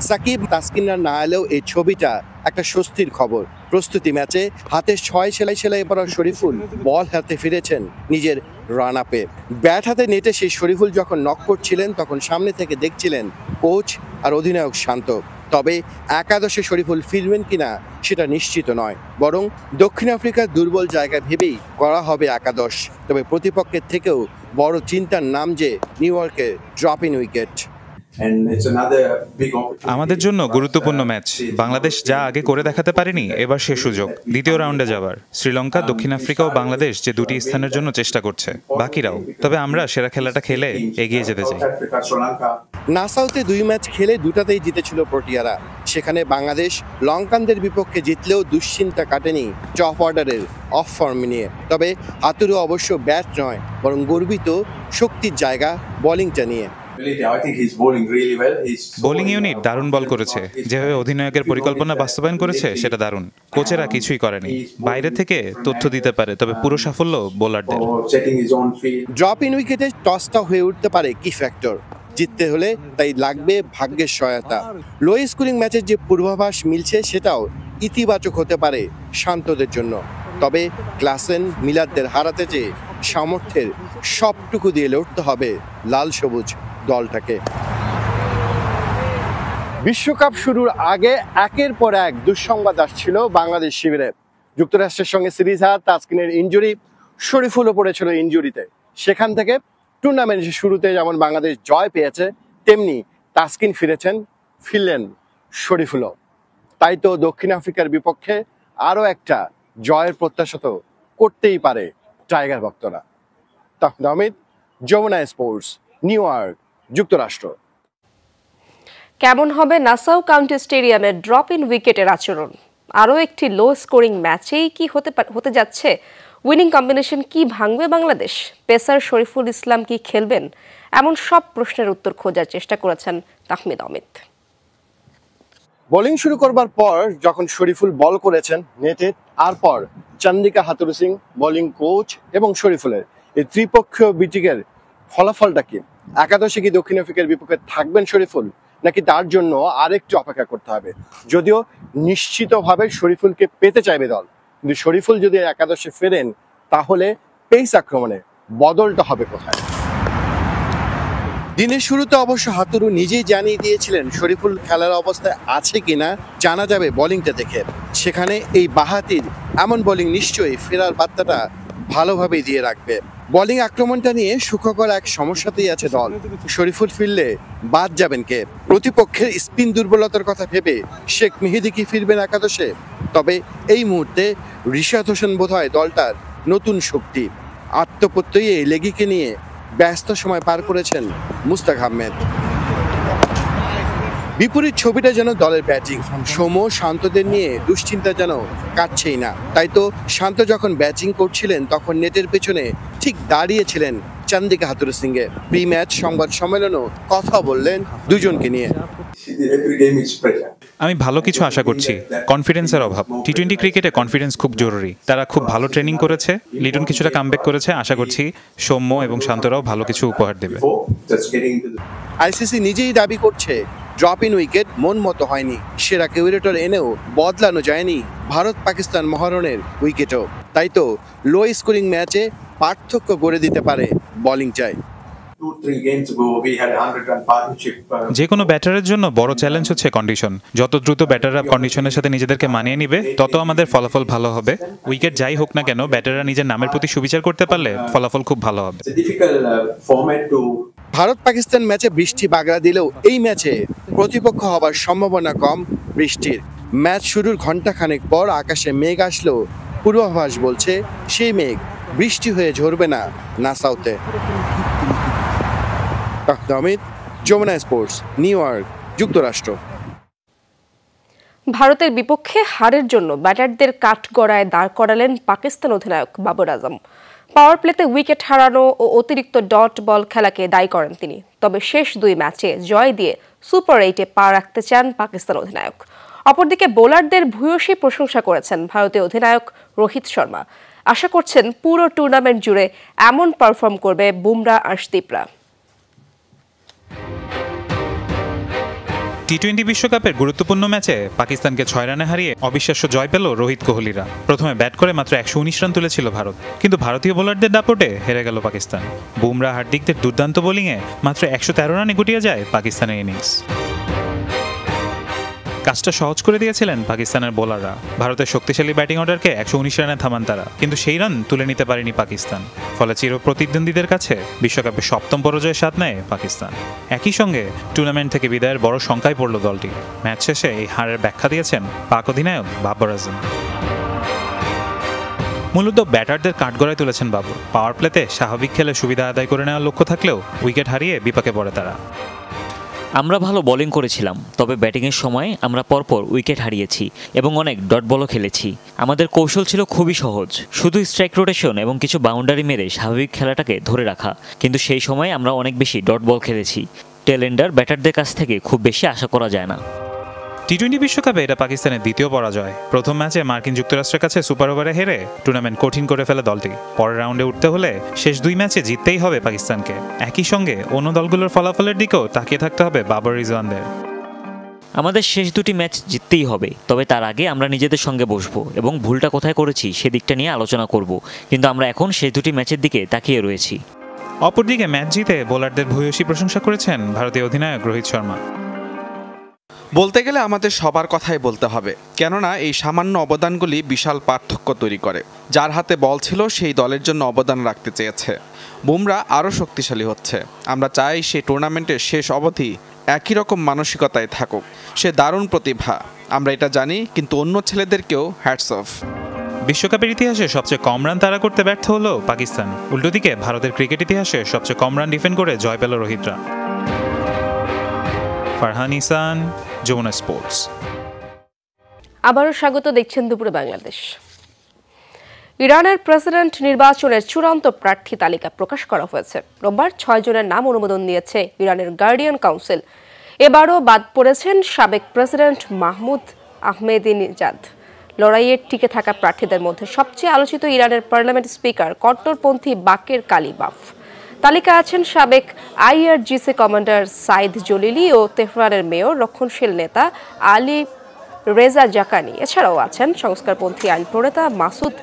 সাকিব তাসকিনরা না এলেও এই ছবিটা একটা স্বস্তির খবর। প্রস্তুতি ম্যাচে হাতে 6 সেলাই পড়া শরীফুল বল হাতে ফিরেছেন নিজের রান আপে। ব্যাট হাতে নেটে সেই শরীফুল যখন নক করছিলেন তখন সামনে থেকে দেখছিলেন কোচ আর অধিনায়ক শান্ত। তবে একাদশে শরীফুল ফিরবেন কিনা সেটা নিশ্চিত নয়, বরং দক্ষিণ আফ্রিকার দুর্বল জায়গা ভেবেই করা হবে একাদশ। তবে প্রতিপক্ষের থেকেও বড় চিন্তার নাম যে নিউ ইয়র্কের ড্রপ ইন উইকেট। আমাদের জন্য গুরুত্বপূর্ণ ম্যাচ। বাংলাদেশ যা আগে করে দেখাতে পারেনি, এবার সে সুযোগ দ্বিতীয় রাউন্ডে যাবার। শ্রীলঙ্কা, দক্ষিণ আফ্রিকা ও বাংলাদেশ যে দুটি স্থানের জন্য চেষ্টা করছে, বাকিরাও। তবে আমরা সেরা খেলাটা খেলে এগিয়ে যেতে চাই। নাসাউতে 2 ম্যাচ খেলে দুটাতেই জিতেছিল প্রোটিয়ারা। সেখানে বাংলাদেশ লঙ্কানদের বিপক্ষে জিতলেও দুশ্চিন্তা কাটেনি টপ অর্ডারের অফ ফর্ম নিয়ে। তবে হাতুরু অবশ্য ব্যাট নয়, বরং গর্বিত শক্তির জায়গা বোলিংটা নিয়ে। বোলিং ইউনিট দারুণ বল করেছে। যেভাবে অধিনায়কের পরিকল্পনা বাস্তবায়ন করেছে সেটা দারুণ। কোচেরা কিছুই করেনি, বাইরে থেকে তথ্য দিতে পারে, তবে পুরো সাফল্য বোলারদের। ড্রপ ইন উইকেটে টসটা হয়ে উঠতে পারে কি ফ্যাক্টর। জিততে হলে তাই লাগবে ভাগ্যের সহায়তা। লো স্কোরিং ম্যাচের যে পূর্বাভাস মিলছে সেটাও ইতিবাচক হতে পারে শান্তদের জন্য। তবে ক্লাসেন মিলারদের হারাতে চেয়ে সামর্থ্যের সবটুকু দিয়ে লড়তে হবে লাল সবুজ দলটাকে। বিশ্বকাপ শুরুর আগে একের পর এক দুঃসংবাদ আসছিল বাংলাদেশ শিবিরে। যুক্তরাষ্ট্রের সঙ্গে সিরিজ হার, তাসকিনের ইনজুরি, শরীফুলও পড়েছিল ইনজুরিতে। সেখান থেকে টুর্নামেন্টের শুরুতে যেমন বাংলাদেশ জয় পেয়েছে, তেমনি তাসকিন ফিরলেন শরীফুলও। তাই তো দক্ষিণ আফ্রিকার বিপক্ষে আরও একটা জয়ের প্রত্যাশা তো করতেই পারে টাইগার ভক্তরা। Tahmid Ahmed, Jamuna sports, New York, যুক্তরাষ্ট্র। কেমন হবে নাসাউ কাউন্টি স্টেডিয়ামের ড্রপ ইন উইকেটের আচরণ? আরও একটি লো স্কোরিং ম্যাচেই কি হতে যাচ্ছে? উইনিং কম্বিনেশন কি ভাঙবে বাংলাদেশ? পেসার শরীফুল ইসলাম কি খেলবেন? এমন সব প্রশ্নের উত্তর খোঁজার চেষ্টা করেছেন তাহমিদ আহমেদ। বোলিং শুরু করবার পর যখন শরীফুল বল করেছেন নেটে, আর পর চন্দিকা হাতুরু সিং, বোলিং কোচ এবং শরীফুলের এই ত্রিপক্ষীয় বিটিকের ফলাফলটা কি? একাদশে কি দক্ষিণ আফ্রিকার বিপক্ষে থাকবেন শরীফুল, নাকি তার জন্য আরেকটু অপেক্ষা করতে হবে? যদিও নিশ্চিতভাবে শরীফুলকে পেতে চাইবে দল, কিন্তু শরীফুল যদি একাদশে ফেরেন তাহলে পেস আক্রমণে বদলটা হবে কোথায়? দিনের শুরুতে অবশ্য হাতুরু নিজেই জানিয়ে দিয়েছিলেন শরীফুল খেলার অবস্থায় আছে কিনা জানা যাবে বোলিংটা দেখে। সেখানে এই বাহাতির এমন বোলিং নিশ্চয়ই ফেরার বার্তাটা ভালোভাবেই দিয়ে রাখবে। বোলিং আক্রমণটা নিয়ে সুখকর এক সমস্যাতেই আছে দল। শরীফুল ফিরলে বাদ যাবেন কে? প্রতিপক্ষের স্পিন দুর্বলতার কথা ভেবে শেখ মেহেদী কি ফিরবেন একাদশে? তবে এই মুহূর্তে রিশাদ হোসেন বোধহয় দলটার নতুন শক্তি। আত্মপ্রত্যয়ী এই লেগিকে নিয়ে ব্যস্ত সময় পার করেছেন মুস্তাক আহমেদ। বিপরীত ছবিটা যেন দলের ব্যাটিং। শান্তদের নিয়ে দুশ্চিন্তা যেন কাটছেই না। তাই তো শান্ত যখন ব্যাটিং করছিলেন তখন নেটের পেছনে ঠিক দাঁড়িয়েছিলেন চন্দিকা হাতুরু সিংয়ে। প্রি ম্যাচ সংবাদ সম্মেলনও কথা বললেন দুজনকে নিয়ে। আমি ভালো কিছু আশা করছি। কনফিডেন্সের অভাব। টি-20 ক্রিকেটে কনফিডেন্স খুব জরুরি। তারা খুব ভালো ট্রেনিং করেছে, লিটন কিছুটা কামব্যাক করেছে। আশা করছি সৌম্য এবং শান্তরাও ভালো কিছু উপহার দেবে। আইসিসি নিজেই দাবি করছে ড্রপ ইন উইকেট মন মতো হয়নি। সেরা কিউরেটর এনেও বদলানো যায়নি ভারত পাকিস্তান মহারণের উইকেটও। তাই তো লো স্কোরিং ম্যাচে পার্থক্য গড়ে দিতে পারে বোলিং চাই। যে কোনো ব্যাটারের জন্য বড় চ্যালেঞ্জ হচ্ছে কন্ডিশন। যত দ্রুত ব্যাটাররা কন্ডিশনের সাথে নিজেদেরকে মানিয়ে নিবে তত আমাদের ফলাফল ভালো হবে। উইকেট যাই হোক না কেন, ব্যাটাররা নিজের নামের প্রতি সুবিচার করতে পারলে ফলাফল খুব ভালো হবে। ভারত পাকিস্তান ম্যাচে বৃষ্টি বাগড়া দিলেও এই ম্যাচে প্রতিপক্ষ হবার সম্ভাবনা কম বৃষ্টির। ম্যাচ শুরুর ঘণ্টাখানেক পর আকাশে মেঘ আসলেও পূর্বাভাস বলছে সেই মেঘ বৃষ্টি হয়ে ঝরবে না নাসাউতে। Tahmid, Jamuna sports, New York, যুক্তরাষ্ট্র। ভারতের বিপক্ষে হারের জন্য ব্যাটারদের কাঠগড়ায় দাঁড় করালেন পাকিস্তান অধিনায়ক বাবর আজম। পাওয়ার প্লেতে উইকেট হারানো ও অতিরিক্ত ডট বল খেলাকে দায়ী করেন তিনি। তবে শেষ 2 ম্যাচে জয় দিয়ে সুপার 8-এ পা রাখতে চান পাকিস্তান অধিনায়ক। অপরদিকে বোলারদের ভূয়সী প্রশংসা করেছেন ভারতীয় অধিনায়ক রোহিত শর্মা। আশা করছেন পুরো টুর্নামেন্ট জুড়ে এমন পারফর্ম করবে বুমরা আর্শদীপরা। টি-20 বিশ্বকাপের গুরুত্বপূর্ণ ম্যাচে পাকিস্তানকে 6 রানে হারিয়ে অবিশ্বাস্য জয় পেল রোহিত কোহলিরা। প্রথমে ব্যাট করে মাত্র 119 রান তুলেছিল ভারত, কিন্তু ভারতীয় বোলারদের দাপটে হেরে গেল পাকিস্তান। বুমরা হার্দিকদের দুর্দান্ত বোলিংয়ে মাত্র 113 রানে গুটিয়ে যায় পাকিস্তানের ইনিংস। কাজটা সহজ করে দিয়েছিলেন পাকিস্তানের বোলাররা। ভারতের শক্তিশালী ব্যাটিং অর্ডারকে 119 রানে থামান তারা, কিন্তু সেই রান তুলে নিতে পারেনি পাকিস্তান। ফলে চির প্রতিদ্বন্দ্বীদের কাছে বিশ্বকাপে 7ম পরাজয়ের স্বাদ নেয় পাকিস্তান। একই সঙ্গে টুর্নামেন্ট থেকে বিদায়ের বড় শঙ্কায় পড়ল দলটি। ম্যাচ শেষে এই হারের ব্যাখ্যা দিয়েছেন পাক অধিনায়ক বাবর আজম। মূলত ব্যাটারদের কাঠগড়ায় তুলেছেন বাবর। পাওয়ার প্লেতে স্বাভাবিক খেলে সুবিধা আদায় করে নেওয়ার লক্ষ্য থাকলেও উইকেট হারিয়ে বিপাকে পড়ে তারা। আমরা ভালো বোলিং করেছিলাম, তবে ব্যাটিংয়ের সময় আমরা পরপর উইকেট হারিয়েছি এবং অনেক ডট বলও খেলেছি। আমাদের কৌশল ছিল খুবই সহজ, শুধু স্ট্রাইক রোটেশন এবং কিছু বাউন্ডারি মেরে স্বাভাবিক খেলাটাকে ধরে রাখা। কিন্তু সেই সময় আমরা অনেক বেশি ডট বল খেলেছি। টেলেন্ডার ব্যাটারদের কাছ থেকে খুব বেশি আশা করা যায় না। টি-20 বিশ্বকাপে এটা পাকিস্তানের দ্বিতীয় পরাজয়। প্রথম ম্যাচে মার্কিন যুক্তরাষ্ট্রের কাছে সুপার ওভারে হেরে টুর্নামেন্ট কঠিন করে ফেলে দলটি। পরের রাউন্ডে উঠতে হলে শেষ 2 ম্যাচে জিততেই হবে পাকিস্তানকে। একই সঙ্গে অন্য দলগুলোর ফলাফলের দিকেও তাকিয়ে থাকতে হবে বাবর রিজওয়ানদের। আমাদের শেষ 2টি ম্যাচ জিততেই হবে, তবে তার আগে আমরা নিজেদের সঙ্গে বসবো এবং ভুলটা কোথায় করেছি সেদিকটা নিয়ে আলোচনা করব। কিন্তু আমরা এখন শেষ 2টি ম্যাচের দিকে তাকিয়ে রয়েছি। অপরদিকে ম্যাচ জিতে বোলারদের ভূয়সী প্রশংসা করেছেন ভারতীয় অধিনায়ক রোহিত শর্মা। বলতে গেলে আমাদের সবার কথাই বলতে হবে, কেননা এই সামান্য অবদানগুলি বিশাল পার্থক্য তৈরি করে। যার হাতে বল ছিল সেই দলের জন্য অবদান রাখতে চেয়েছে। বুমরা আরও শক্তিশালী হচ্ছে। আমরা চাই সে টুর্নামেন্টের শেষ অবধি একই রকম মানসিকতায় থাকুক। সে দারুণ প্রতিভা, আমরা এটা জানি, কিন্তু অন্য ছেলেদেরকেও হ্যাটস অফ। বিশ্বকাপের ইতিহাসে সবচেয়ে কম রান তাড়া করতে ব্যর্থ হলো পাকিস্তান। উল্টো দিকে ভারতের ক্রিকেট ইতিহাসে সবচেয়ে কম রান ডিফেন্ড করে জয় পেল রোহিতরা। ফারহান ইসান, যমুনা স্পোর্টস। আবারও স্বাগত, দেখছেন দুপুরে বাংলাদেশ। ইরানের প্রেসিডেন্ট নির্বাচনের চূড়ান্ত প্রার্থী তালিকা প্রকাশ করা হয়েছে। রোববার 6 জনের নাম অনুমোদন দিয়েছে ইরানের গার্ডিয়ান কাউন্সিল। এবারও বাদ পড়েছেন সাবেক প্রেসিডেন্ট মাহমুদ আহমেদিনেজাদ। লড়াইয়ে টিকে থাকা প্রার্থীদের মধ্যে সবচেয়ে আলোচিত ইরানের পার্লামেন্ট স্পিকার কট্টরপন্থী বাকের কালিবাফ। তালিকায় আছেন সাবেক আইআরজিসি কমান্ডার সাইদ জলিলি ও তেহরানের মেয়র রক্ষণশীল নেতা আলী রেজা জাকানি। এছাড়াও আছেন সংস্কারপন্থী আইন প্রণেতা মাসুদ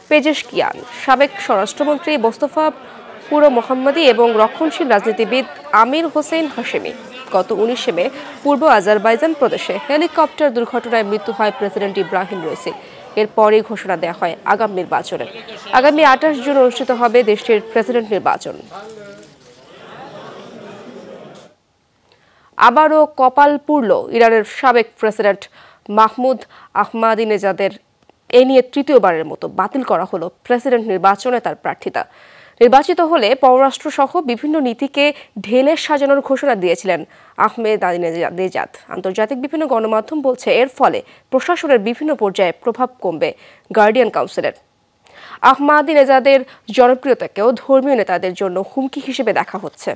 পেজেশকিয়ান, সাবেক স্বরাষ্ট্রমন্ত্রী মোস্তফা পুরো মোহাম্মদী এবং রক্ষণশীল রাজনীতিবিদ আমির হোসেন হাশেমি। গত 19 মে পূর্ব আজারবাইজান প্রদেশে হেলিকপ্টার দুর্ঘটনায় মৃত্যু হয় প্রেসিডেন্ট ইব্রাহিম রইসির। এরপরই ঘোষণা দেওয়া হয় আগামী নির্বাচনের। আগামী 28 জুন অনুষ্ঠিত হবে দেশটির প্রেসিডেন্ট নির্বাচন। আবারও কপাল পুড়ল ইরানের সাবেক প্রেসিডেন্ট মাহমুদ আহমাদিনেজাদের। এ নিয়ে তৃতীয়বারের মতো বাতিল করা হলো প্রেসিডেন্ট নির্বাচনে তার প্রার্থিতা। নির্বাচিত হলে পররাষ্ট্র সহ বিভিন্ন নীতিকে ঢেলে সাজানোর ঘোষণা দিয়েছিলেন আহমেদিনেজাদ। আন্তর্জাতিক বিভিন্ন গণমাধ্যম বলছে এর ফলে প্রশাসনের বিভিন্ন পর্যায়ে প্রভাব কমবে গার্ডিয়ান কাউন্সিলের। আহমাদিনেজাদের জনপ্রিয়তাকেও ধর্মীয় নেতাদের জন্য হুমকি হিসেবে দেখা হচ্ছে।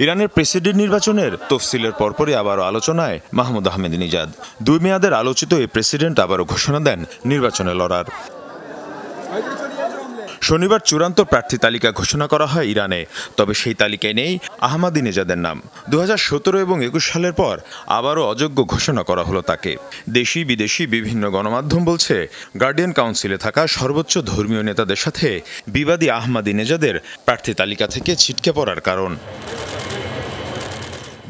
ইরানের প্রেসিডেন্ট নির্বাচনের তফসিলের পরপরই আবারও আলোচনায় মাহমুদ আহমেদিনেজাদ। 2 মেয়াদের আলোচিত এই প্রেসিডেন্ট আবারও ঘোষণা দেন নির্বাচনে লড়ার। শনিবার চূড়ান্ত প্রার্থী তালিকা ঘোষণা করা হয় ইরানে, তবে সেই তালিকায় নেই আহমাদিনেজাদের নাম। 2017 এবং 21 সালের পর আবারও অযোগ্য ঘোষণা করা হলো তাকে। দেশি বিদেশি বিভিন্ন গণমাধ্যম বলছে গার্ডিয়ান কাউন্সিলে থাকা সর্বোচ্চ ধর্মীয় নেতাদের সাথে বিবাদী আহমাদিনেজাদের প্রার্থী তালিকা থেকে ছিটকে পড়ার কারণ।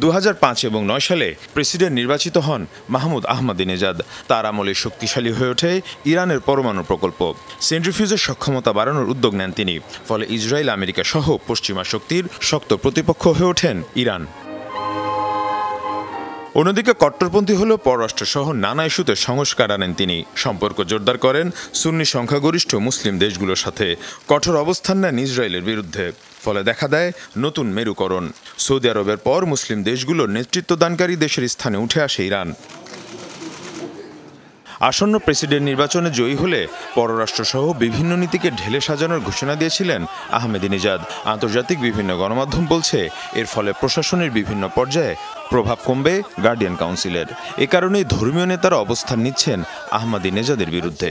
2005 এবং 9 সালে প্রেসিডেন্ট নির্বাচিত হন মাহমুদ আহমাদিনেজাদ। তার আমলে শক্তিশালী হয়ে ওঠে ইরানের পরমাণু প্রকল্প। সেন্ট্রিফিউজের সক্ষমতা বাড়ানোর উদ্যোগ নেন তিনি। ফলে ইসরায়েল, আমেরিকা সহ পশ্চিমা শক্তির শক্ত প্রতিপক্ষ হয়ে ওঠেন ইরান। অন্যদিকে কট্টরপন্থী হলেও পররাষ্ট্রসহ নানা ইস্যুতে সংস্কার আনেন তিনি। সম্পর্ক জোরদার করেন সুন্নি সংখ্যাগরিষ্ঠ মুসলিম দেশগুলোর সাথে। কঠোর অবস্থান নেন ইসরায়েলের বিরুদ্ধে। ফলে দেখা দেয় নতুন মেরুকরণ। সৌদি আরবের পর মুসলিম দেশগুলোর নেতৃত্বদানকারী দেশের স্থানে উঠে আসে ইরান। আসন্ন প্রেসিডেন্ট নির্বাচনে জয়ী হলে পররাষ্ট্রসহ বিভিন্ন নীতিকে ঢেলে সাজানোর ঘোষণা দিয়েছিলেন আহমেদিনেজাদ। আন্তর্জাতিক বিভিন্ন গণমাধ্যম বলছে এর ফলে প্রশাসনের বিভিন্ন পর্যায়ে প্রভাব কমবে গার্ডিয়ান কাউন্সিলের। এ কারণেই ধর্মীয় নেতারা অবস্থান নিচ্ছেন আহমাদিনেজাদের বিরুদ্ধে।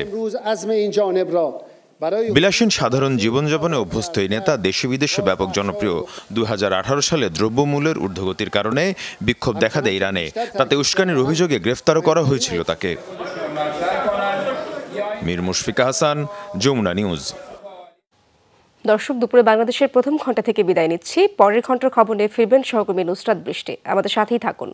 বিলাসীন সাধারণ জীবনযাপনে অভ্যস্ত এই নেতা দেশে বিদেশে ব্যাপক জনপ্রিয়। 2018 সালে দ্রব্যমূল্যের ঊর্ধ্বগতির কারণে বিক্ষোভ দেখা দেয় ইরানে। তাতে উস্কানির অভিযোগে গ্রেফতারও করা হয়েছিল তাকে। মীর মুশফিকা হাসান, যমুনা নিউজ। দর্শক, দুপুরে বাংলাদেশের প্রথম ঘন্টা থেকে বিদায় নিচ্ছি। পরের ঘন্টার খবর নিয়ে ফিরবেন সহকর্মী নুসরাত বৃষ্টি। আমাদের সাথেই থাকুন।